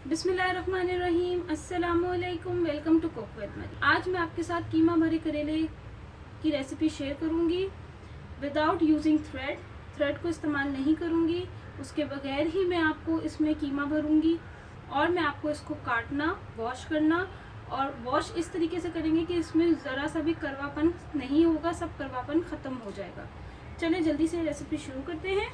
बिस्मिल्लाहिर्रहमानिर्रहीम, अस्सलामुअलैकुम। Welcome to cook with मरी। आज मैं आपके साथ कीमा भरे करेले की रेसिपी शेयर करूंगी विदाउट यूजिंग थ्रेड को इस्तेमाल नहीं करूंगी। उसके बगैर ही मैं आपको इसमें कीमा भरूंगी और मैं आपको इसको काटना, वॉश करना और वॉश इस तरीके से करेंगे कि इसमें ज़रा सा भी कड़वापन नहीं होगा, सब कड़वापन ख़त्म हो जाएगा। चलिए जल्दी से रेसिपी शुरू करते हैं।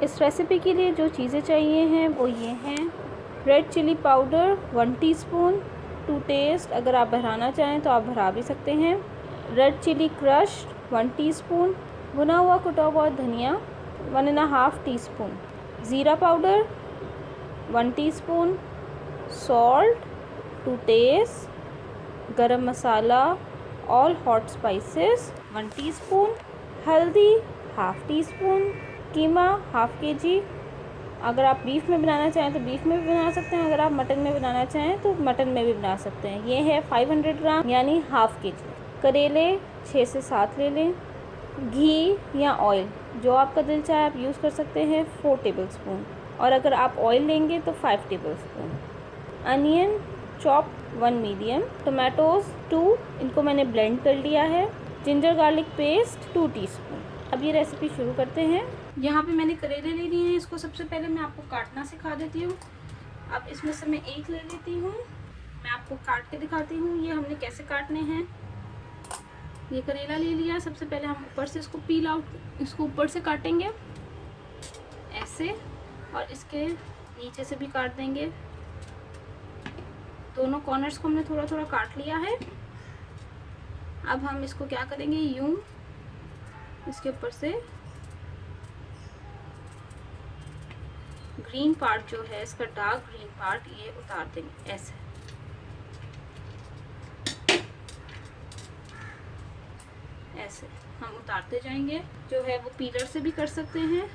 इस रेसिपी के लिए जो चीज़ें चाहिए हैं वो ये हैं। Red chilli powder 1 teaspoon, to taste, अगर आप बढ़ाना चाहें तो आप बढ़ा भी सकते हैं। रेड चिली क्रश 1 टीस्पून, भुना हुआ कुटा हुआ धनिया 1.5 टीस्पून, ज़ीरा powder 1 teaspoon, salt to taste, garam masala all hot spices 1 teaspoon, हल्दी half teaspoon, keema half KG. अगर आप बीफ में बनाना चाहें तो बीफ में भी बना सकते हैं, अगर आप मटन में बनाना चाहें तो मटन में भी बना सकते हैं। ये है 500 ग्राम यानी हाफ़ केजी। करेले 6 से 7 ले लें। घी या ऑयल जो आपका दिल चाहे आप यूज़ कर सकते हैं 4 टेबलस्पून, और अगर आप ऑयल लेंगे तो 5 tablespoon. Onion chop 1 medium, tomatoes 2, इनको मैंने ब्लेंड कर लिया है। Ginger garlic paste 2 teaspoon. अब ये रेसिपी शुरू करते हैं। यहाँ पे मैंने करेले ले लिए हैं, इसको सबसे पहले मैं आपको काटना सिखा देती हूँ। अब इसमें से मैं एक ले लेती हूँ, मैं आपको काट के दिखाती हूँ ये हमने कैसे काटने हैं। ये करेला ले लिया, सबसे पहले हम ऊपर से इसको पील आउट, इसको ऊपर से काटेंगे ऐसे, और इसके नीचे से भी काट देंगे। दोनों कॉर्नर्स को हमने थोड़ा थोड़ा काट लिया है। अब हम इसको क्या करेंगे, यूं इसके ऊपर से ग्रीन पार्ट जो है इसका, डार्क ग्रीन पार्ट, ये उतार देंगे ऐसे। ऐसे हम उतारते जाएंगे। जो है वो पीलर से भी कर सकते हैं।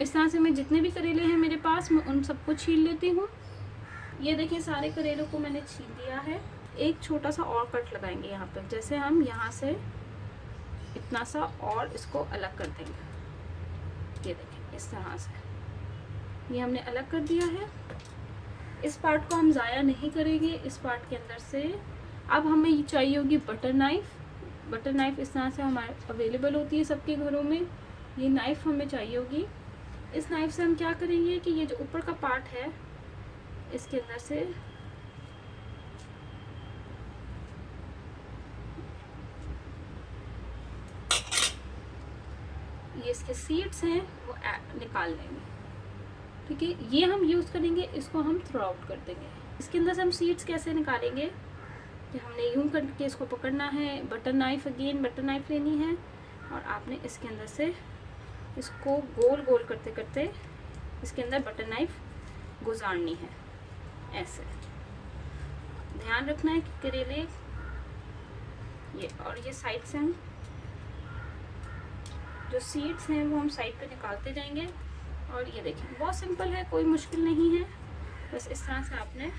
इस तरह से मैं जितने भी करेले हैं मेरे पास, मैं उन सबको छील लेती हूँ। ये देखिए सारे करेलों को मैंने छील दिया है। एक छोटा सा और कट लगाएंगे यहाँ पर, जैसे हम यहाँ से इतना सा और इसको अलग कर देंगे। ये देखिए इस तरह से ये हमने अलग कर दिया है। इस पार्ट को हम ज़ाया नहीं करेंगे, इस पार्ट के अंदर से। अब हमें ये चाहिए होगी बटर नाइफ़। बटर नाइफ़ इस तरह से हमारे अवेलेबल होती है सबके घरों में। ये नाइफ़ हमें चाहिए होगी। इस नाइफ से हम क्या करेंगे कि ये जो ऊपर का पार्ट है इसके अंदर से ये इसके सीड्स हैं वो निकाल लेंगे। ठीक है, ये हम यूज़ करेंगे, इसको हम थ्रो आउट कर देंगे। इसके अंदर से हम सीड्स कैसे निकालेंगे कि हमने यूं करके इसको पकड़ना है। Butter knife, again butter knife लेनी है, और आपने इसके अंदर से इसको गोल गोल करते करते इसके अंदर बटर नाइफ गुजारनी है ऐसे। ध्यान रखना है कि करेले ये और ये साइड से हम जो सीड्स हैं वो हम साइड पे निकालते जाएंगे। और ये देखिए बहुत सिंपल है, कोई मुश्किल नहीं है। बस इस तरह से आपने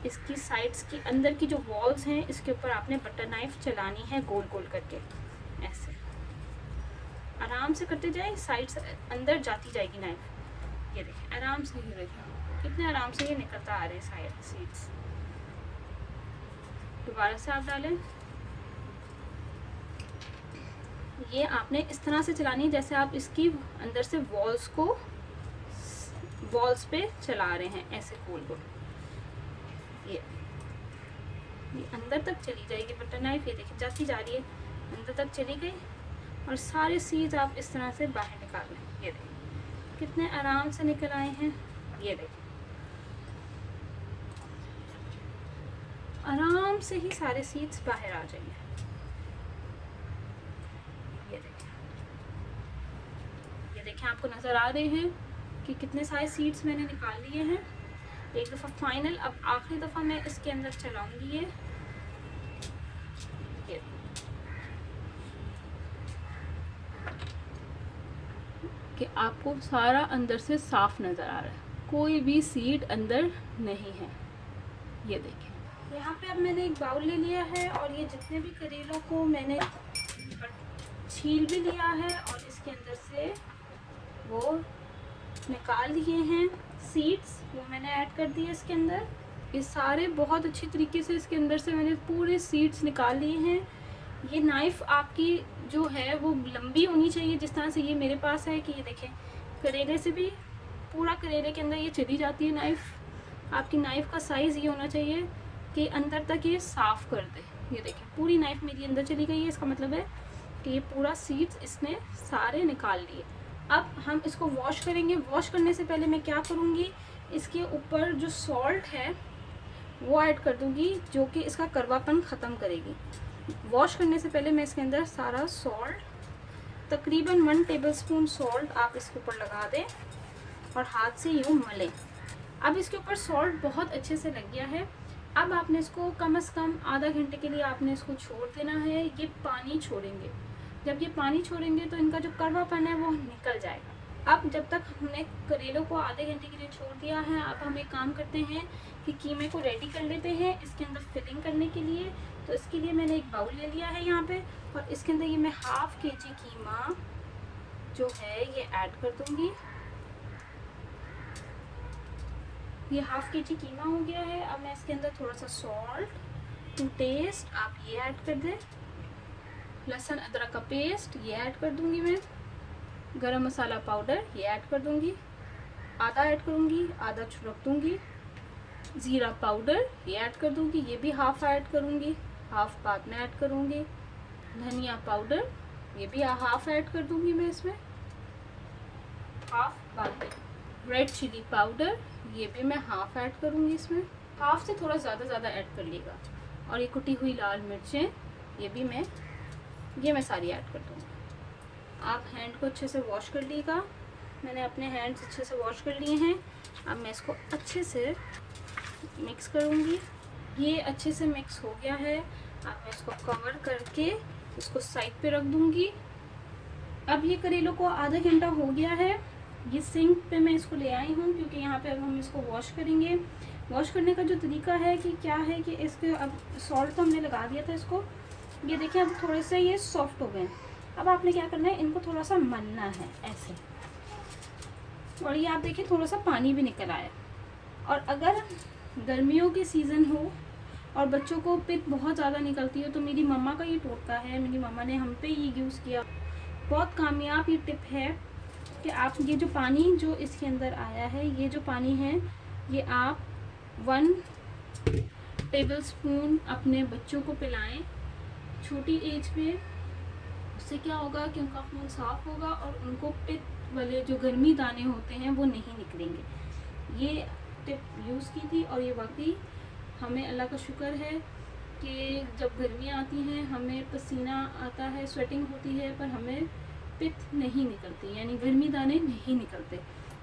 इसकी साइड्स की अंदर की जो वॉल्स हैं इसके ऊपर आपने बटर नाइफ चलानी है गोल गोल करके ऐसे। आराम से करते जाए, साइड से अंदर जाती जाएगी नाइफ। ये देखिए आराम से, ये देखिए कितने आराम से ये निकलता आ रहे हैं साइड सीड्स। दोबारा से आप डालें। ये आपने इस तरह से चलानी है जैसे आप इसकी अंदर से वॉल्स पे चला रहे हैं ऐसे गोल गोल। ये अंदर तक चली जाएगी बटर नाइफ। ये देखिए जाती जा रही है, अंदर तक चली गई, और सारे सीड्स आप इस तरह से बाहर निकाल लें। ये देखिए कितने आराम से निकल आए हैं। ये देखिए आराम से ही सारे सीड्स बाहर आ जाएंगे। ये देखें आपको नज़र आ रहे हैं कि कितने सारे सीड्स मैंने निकाल लिए हैं। एक दफ़ा फाइनल, अब आखिरी दफ़ा मैं इसके अंदर चलाऊंगी ये कि आपको सारा अंदर से साफ नज़र आ रहा है, कोई भी सीड अंदर नहीं है। ये देखें यहाँ पे अब मैंने एक बाउल ले लिया है और ये जितने भी करेलों को मैंने छील भी लिया है और इसके अंदर से वो निकाल लिए हैं सीड्स, वो मैंने ऐड कर दिए इसके अंदर। ये सारे बहुत अच्छी तरीके से इसके अंदर से मैंने पूरे सीड्स निकाल लिए हैं। ये नाइफ़ आपकी जो है वो लंबी होनी चाहिए, जिस तरह से ये मेरे पास है कि ये देखें करेले से भी पूरा करेले के अंदर ये चली जाती है नाइफ़। आपकी नाइफ़ का साइज़ ये होना चाहिए कि अंदर तक ये साफ़ कर दे। ये देखें पूरी नाइफ़ मेरी अंदर चली गई है, इसका मतलब है कि ये पूरा सीड्स इसने सारे निकाल लिए। अब हम इसको वॉश करेंगे। वॉश करने से पहले मैं क्या करूँगी, इसके ऊपर जो सॉल्ट है वो ऐड कर दूँगी, जो कि इसका कड़वापन ख़त्म करेगी। वॉश करने से पहले मैं इसके अंदर सारा सॉल्ट, तकरीबन 1 टेबलस्पून सॉल्ट आप इसके ऊपर लगा दें और हाथ से यूँ मलें। अब इसके ऊपर सॉल्ट बहुत अच्छे से लग गया है। अब आपने इसको कम से कम आधा घंटे के लिए आपने इसको छोड़ देना है। ये पानी छोड़ेंगे, जब ये पानी छोड़ेंगे तो इनका जो कड़वापन है वो निकल जाएगा। अब जब तक हमने करेलों को आधे घंटे के लिए छोड़ दिया है, अब हम एक काम करते हैं कि कीमे को रेडी कर लेते हैं इसके अंदर फिलिंग करने के लिए। तो इसके लिए मैंने एक बाउल ले लिया है यहाँ पे और इसके अंदर ये मैं ½ kg कीमा जो है ये ऐड कर दूँगी। ये ½ kg कीमा हो गया है। अब मैं इसके अंदर थोड़ा सा सॉल्ट टू टेस्ट आप ये ऐड कर दें। लहसुन अदरक का पेस्ट ये ऐड कर दूंगी मैं। गरम मसाला पाउडर ये ऐड कर दूंगी, आधा ऐड करूंगी, आधा रख दूंगी। ज़ीरा पाउडर ये ऐड कर दूंगी, ये भी हाफ ऐड करूंगी, हाफ बाद में ऐड करूंगी। धनिया पाउडर ये भी हाफ ऐड कर दूंगी मैं इसमें, हाफ बाद में। रेड चिली पाउडर ये भी मैं हाफ ऐड करूंगी इसमें, हाफ से थोड़ा ज़्यादा ऐड कर लीजिएगा। और ये कुटी हुई लाल मिर्चें ये भी मैं सारी ऐड कर दूँगी। आप हैंड को अच्छे से वॉश कर लीजिएगा। मैंने अपने हैंड्स अच्छे से वॉश कर लिए हैं। अब मैं इसको अच्छे से मिक्स करूँगी। ये अच्छे से मिक्स हो गया है। अब मैं इसको कवर करके इसको साइड पे रख दूँगी। अब ये करेलों को आधा घंटा हो गया है। ये सिंक पे मैं इसको ले आई हूँ क्योंकि यहाँ पे अब हम इसको वॉश करेंगे। वॉश करने का जो तरीका है कि क्या है कि इसके अब सॉल्ट तो हमने लगा दिया था इसको, ये देखिए अब थोड़े से ये सॉफ्ट हो गए। अब आपने क्या करना है, इनको थोड़ा सा मलना है ऐसे। और ये आप देखिए थोड़ा सा पानी भी निकल आया। और अगर गर्मियों के सीज़न हो और बच्चों को पित्त बहुत ज़्यादा निकलती है तो मेरी मम्मा का ये टोटका है, मेरी मम्मा ने हम पे ये यूज़ किया। बहुत कामयाब ये टिप है कि आप ये जो पानी जो इसके अंदर आया है, ये जो पानी है ये आप 1 टेबलस्पून अपने बच्चों को पिलाएं छोटी एज में। उससे क्या होगा कि उनका खून साफ़ होगा और उनको पित्त वाले जो गर्मी दाने होते हैं वो नहीं निकलेंगे। ये टिप यूज़ की थी और ये वाकई हमें अल्लाह का शुक्र है कि जब गर्मियाँ आती हैं हमें पसीना आता है, स्वेटिंग होती है, पर हमें पित्त नहीं निकलती, यानी गर्मी दाने नहीं निकलते।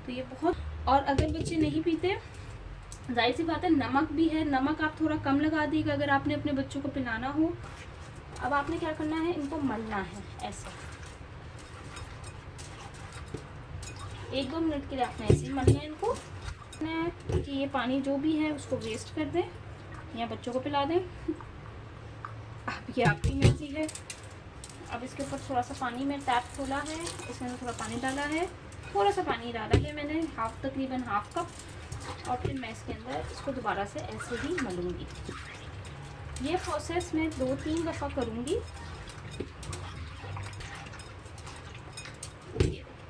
तो ये बहुत, और अगर बच्चे नहीं पीते जाहिर सी बात है नमक भी है, नमक आप थोड़ा कम लगा दीजिएगा अगर आपने अपने बच्चों को पिलाना हो। अब आपने क्या करना है, इनको मलना है ऐसे 1-2 मिनट के लिए आपने ऐसे ही मलना है इनको, कि ये पानी जो भी है उसको वेस्ट कर दें या बच्चों को पिला दें। अब ये आपकी मर्जी है। अब इसके ऊपर थोड़ा सा पानी में टैप खोला है, इसमें थोड़ा पानी डाला है, थोड़ा सा पानी डाला है मैंने, तकरीबन ½ कप। और फिर मैं इसके अंदर इसको दोबारा से ऐसे ही मलूँगी। ये प्रोसेस मैं 2-3 दफ़ा करूँगी।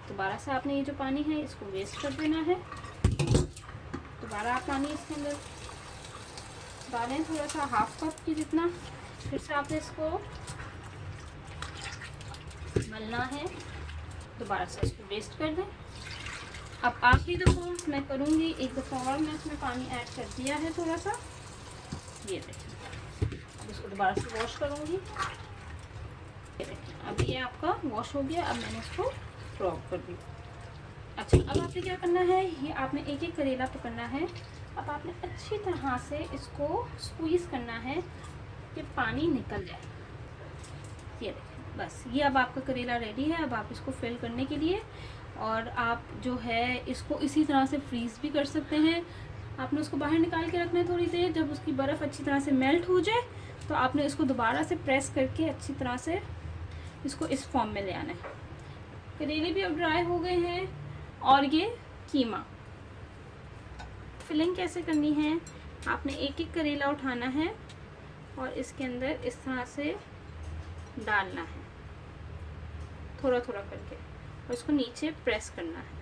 दोबारा से आपने ये जो पानी है इसको वेस्ट कर देना है। दोबारा आप पानी इसके अंदर डालें थोड़ा सा ½ कप की जितना, फिर से आपने इसको मलना है, दोबारा से इसको वेस्ट कर दें। अब आखिरी दफ़ा मैं करूँगी, एक दफ़ा और मैं इसमें पानी ऐड कर दिया है थोड़ा सा, ये देखिए, अब इसको दोबारा से वॉश करूँगी। ये देखिए, अब ये आपका वॉश हो गया। अब मैंने इसको थ्रो आउट कर दिया। अच्छा, अब आपने क्या करना है, ये आपने एक एक करेला पकड़ना है। अब आपने अच्छी तरह से इसको स्क्वीज़ करना है कि पानी निकल जाए। ये देखिए, बस ये अब आपका करेला रेडी है। अब आप इसको फिल करने के लिए, और आप जो है इसको इसी तरह से फ्रीज़ भी कर सकते हैं। आपने उसको बाहर निकाल के रखना है थोड़ी देर। जब उसकी बर्फ़ अच्छी तरह से मेल्ट हो जाए तो आपने इसको दोबारा से प्रेस करके अच्छी तरह से इसको इस फॉर्म में ले आना है। करेले भी अब ड्राई हो गए हैं। और ये कीमा फिलिंग कैसे करनी है, आपने एक एक करेला उठाना है और इसके अंदर इस तरह से डालना है, थोड़ा थोड़ा करके, और इसको नीचे प्रेस करना है।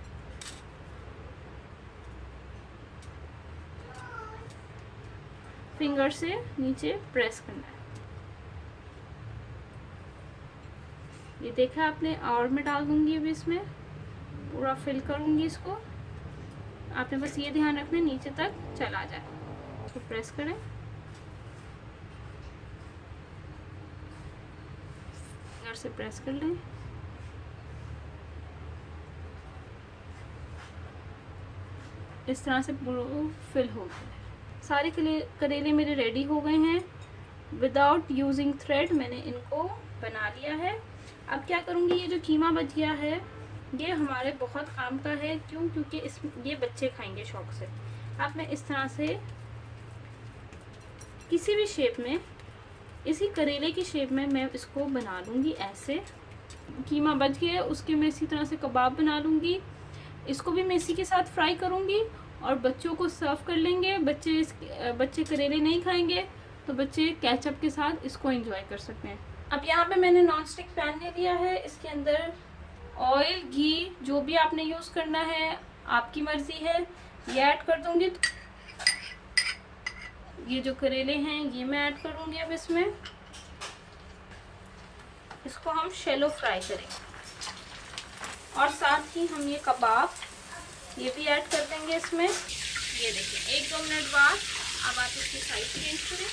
फिंगर से नीचे प्रेस करना है। ये देखा आपने, और मैं डाल दूंगी अभी इसमें, पूरा फिल करूंगी इसको। आपने बस ये ध्यान रखना है नीचे तक चला जाए। इसको प्रेस करें, फिंगर से प्रेस कर लें। इस तरह से पूरा फिल हो गया। सारे करेले मेरे रेडी हो गए हैं। विदाउट यूजिंग थ्रेड मैंने इनको बना लिया है। अब क्या करूँगी, ये जो कीमा बच गया है ये हमारे बहुत काम का है। क्यों? क्योंकि ये बच्चे खाएंगे शौक से। अब मैं इस तरह से किसी भी शेप में, इसी करेले की शेप में मैं इसको बना लूँगी। ऐसे कीमा बच गया, उसके मैं इसी तरह से कबाब बना लूँगी। इसको भी मैं इसी के साथ फ्राई करूँगी और बच्चों को सर्व कर लेंगे। बच्चे करेले नहीं खाएंगे तो बच्चे केचप के साथ इसको एंजॉय कर सकते हैं। अब यहाँ पे मैंने नॉन स्टिक पैन ले लिया है। इसके अंदर ऑयल, घी, जो भी आपने यूज़ करना है आपकी मर्ज़ी है, ये ऐड कर दूँगी। ये जो करेले हैं ये मैं ऐड करूँगी अब इसमें। इसको हम शैलो फ्राई करेंगे और साथ ही हम ये कबाब ये भी ऐड कर देंगे इसमें। ये देखिए, 1-2 मिनट बाद अब आप इसकी साइड चेंज करें।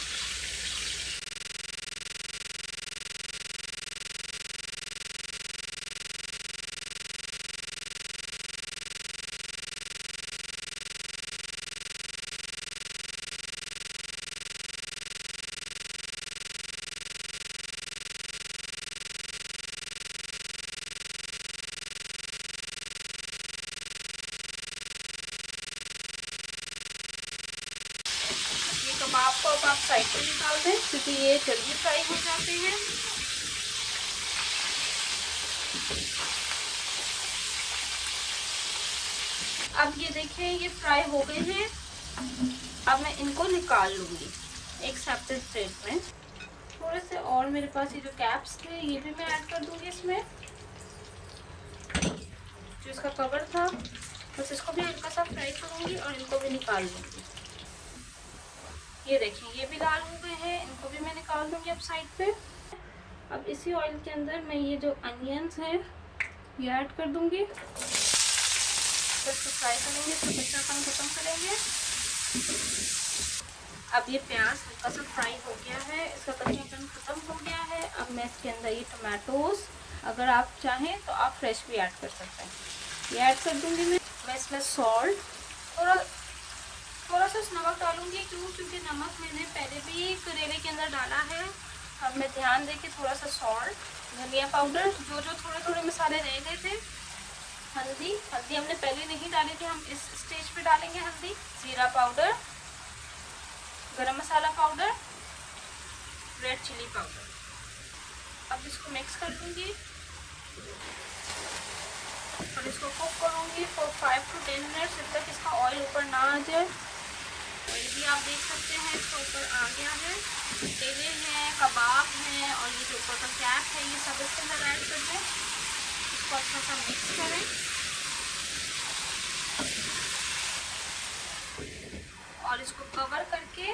कबाब को अब आप साइड पे निकाल दें क्योंकि ये जल्दी फ्राई हो जाते हैं। अब ये देखें, ये फ्राई हो गए हैं। अब मैं इनको निकाल लूँगी एक सेपरेट प्लेट में। थोड़े से और मेरे पास ये जो कैप्स थे ये भी मैं ऐड कर दूँगी इसमें। जो इसका कवर था बस इसको भी हल्का सा फ्राई करूँगी और इनको भी निकाल लूँगी। ये देखिए, ये भी लाल हो गए हैं, इनको भी मैं निकाल दूँगी अब साइड पे। अब इसी ऑयल के अंदर मैं ये जो अनियंस हैं ये ऐड कर दूँगी। इसको फ्राई करेंगे, इसका कच्चापन खत्म करेंगे। अब ये प्याज हल्का सा फ्राई हो गया है, इसका कच्चापन खत्म हो गया है। अब मैं इसके अंदर ये टमाटोज, अगर आप चाहें तो आप फ्रेश भी ऐड कर सकते हैं, ये ऐड कर दूँगी मैं इसमें सॉल्ट, थोड़ा सा नमक डालूंगी। क्योंकि नमक मैंने पहले भी करेले के अंदर डाला है। अब मैं ध्यान देके थोड़ा सा सॉल्ट, धनिया पाउडर, जो थोड़े थोड़े मसाले रह गए थे। हल्दी हमने पहले नहीं डाली थी, हम इस स्टेज पे डालेंगे हल्दी। जीरा पाउडर, गरम मसाला पाउडर, रेड चिली पाउडर। अब इसको मिक्स कर दूंगी और इसको कुक करूंगी फॉर 5 to 10 मिनट्स, जब तक इसका ऑयल ऊपर ना आ जाए। ऑयल भी आप देख सकते हैं इसका ऊपर आ गया है। केले हैं, कबाब हैं और ये जो ऊपर का कैप है ये सब इसके अंदर ऐड कर दें। इसको अच्छा सा मिक्स करें और इसको कवर करके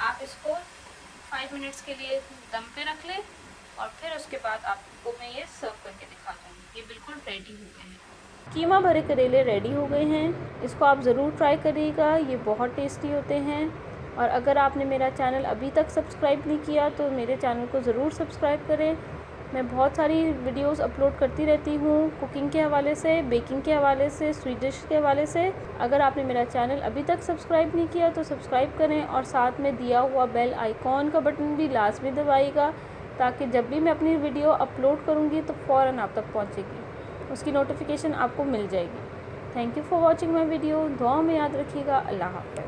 आप इसको 5 मिनट्स के लिए दम पे रख लें और फिर उसके बाद आपको मैं ये सर्व करके दिखा दूँगी। ये बिल्कुल रेडी हो गए हैं। कीमा भरे करेले रेडी हो गए हैं। इसको आप ज़रूर ट्राई करिएगा, ये बहुत टेस्टी होते हैं और अगर आपने मेरा चैनल अभी तक सब्सक्राइब नहीं किया तो मेरे चैनल को ज़रूर सब्सक्राइब करें। मैं बहुत सारी वीडियोस अपलोड करती रहती हूँ कुकिंग के हवाले से, बेकिंग के हवाले से, स्वीट डिश के हवाले से। अगर आपने मेरा चैनल अभी तक सब्सक्राइब नहीं किया तो सब्सक्राइब करें और साथ में दिया हुआ बेल आइकॉन का बटन भी लाजमी दबाइएगा, ताकि जब भी मैं अपनी वीडियो अपलोड करूँगी तो फ़ौरन आप तक पहुँचेगी, उसकी नोटिफिकेशन आपको मिल जाएगी। Thank you for watching my video. दुआ में याद रखिएगा। अल्लाह हाफ़िज़।